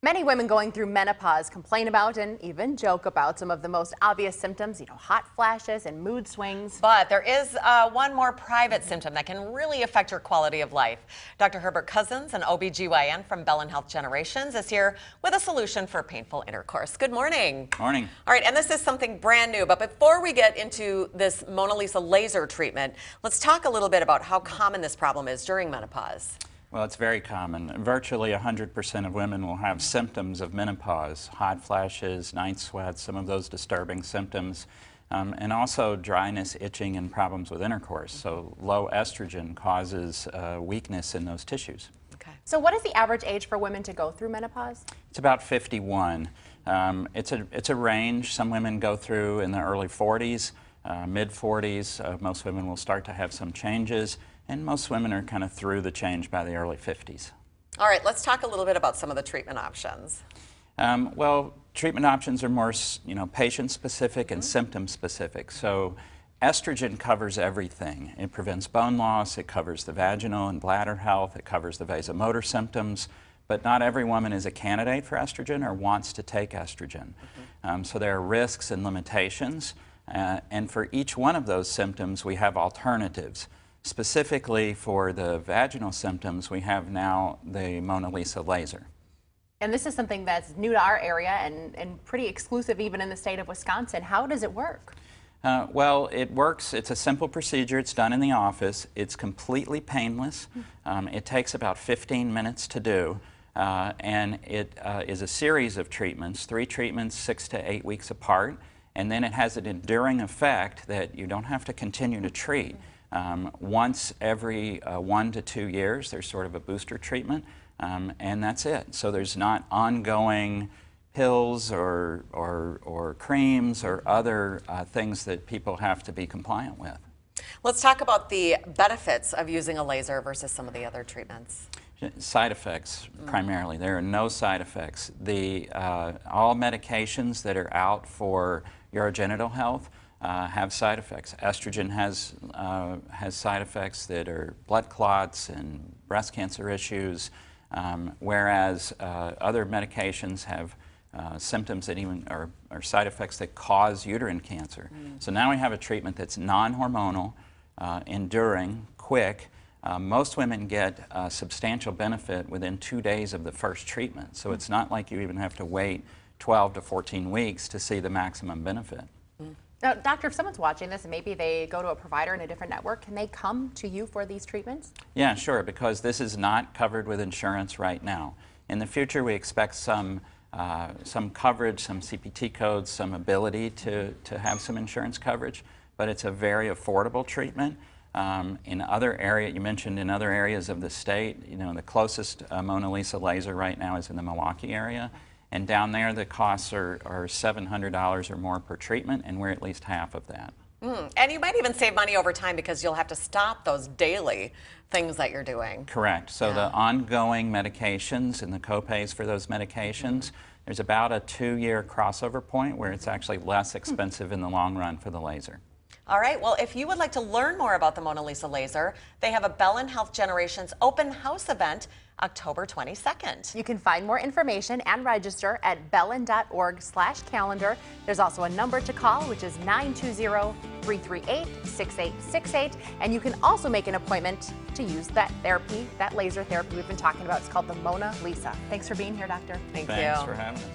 Many women going through menopause complain about and even joke about some of the most obvious symptoms, hot flashes and mood swings. But there is one more private symptom that can really affect your quality of life. Dr. Herbert Cousins, an OBGYN from Bellin Health Generations, is here with a solution for painful intercourse. Good morning. Morning. All right, and this is something brand new, but before we get into this Mona Lisa laser treatment, let's talk a little bit about how common this problem is during menopause. Well, it's very common. Virtually 100% of women will have symptoms of menopause, hot flashes, night sweats, some of those disturbing symptoms, and also dryness, itching, and problems with intercourse. So low estrogen causes weakness in those tissues. Okay. So what is the average age for women to go through menopause? It's about 51. It's a range. Some women go through in the early 40s, mid 40s. Most women will start to have some changes. And most women are kind of through the change by the early 50s. All right, let's talk a little bit about some of the treatment options. Well, treatment options are more, patient-specific and symptom-specific. So estrogen covers everything. It prevents bone loss, it covers the vaginal and bladder health, it covers the vasomotor symptoms, but not every woman is a candidate for estrogen or wants to take estrogen. So there are risks and limitations, and for each one of those symptoms we have alternatives. Specifically for the vaginal symptoms, we have now the Mona Lisa laser. And this is something that's new to our area and pretty exclusive even in the state of Wisconsin. How does it work? Well, it works. It's a simple procedure. It's done in the office. It's completely painless. It takes about 15 minutes to do. And it is a series of treatments, 3 treatments, 6 to 8 weeks apart. And then it has an enduring effect that you don't have to continue to treat. Once every 1 to 2 years, there's sort of a booster treatment, and that's it. So there's not ongoing pills or creams or other things that people have to be compliant with. Let's talk about the benefits of using a laser versus some of the other treatments. Side effects, primarily. There are no side effects. All medications that are out for urogenital health have side effects. Estrogen has side effects that are blood clots and breast cancer issues, whereas other medications have symptoms that even are side effects that cause uterine cancer. So now we have a treatment that's non-hormonal, enduring, quick. Most women get substantial benefit within 2 days of the first treatment. So it's not like you even have to wait 12 to 14 weeks to see the maximum benefit. Now, doctor, if someone's watching this and maybe they go to a provider in a different network, can they come to you for these treatments? Yeah, sure, because this is not covered with insurance right now. In the future, we expect some coverage, some CPT codes, some ability to have some insurance coverage, but it's a very affordable treatment. In other areas, you mentioned in other areas of the state, the closest Mona Lisa laser right now is in the Milwaukee area. And down there, the costs are $700 or more per treatment, and we're at least half of that. And you might even save money over time because you'll have to stop those daily things that you're doing. Correct. So the ongoing medications and the copays for those medications, there's about a 2-year crossover point where it's actually less expensive in the long run for the laser. All right, well, if you would like to learn more about the Mona Lisa laser, they have a Bellin Health Generations open house event October 22nd. You can find more information and register at bellin.org/calendar. There's also a number to call, which is 920-338-6868. And you can also make an appointment to use that therapy, that laser therapy we've been talking about. It's called the Mona Lisa. Thanks for being here, doctor. Thank you. Thanks for having us.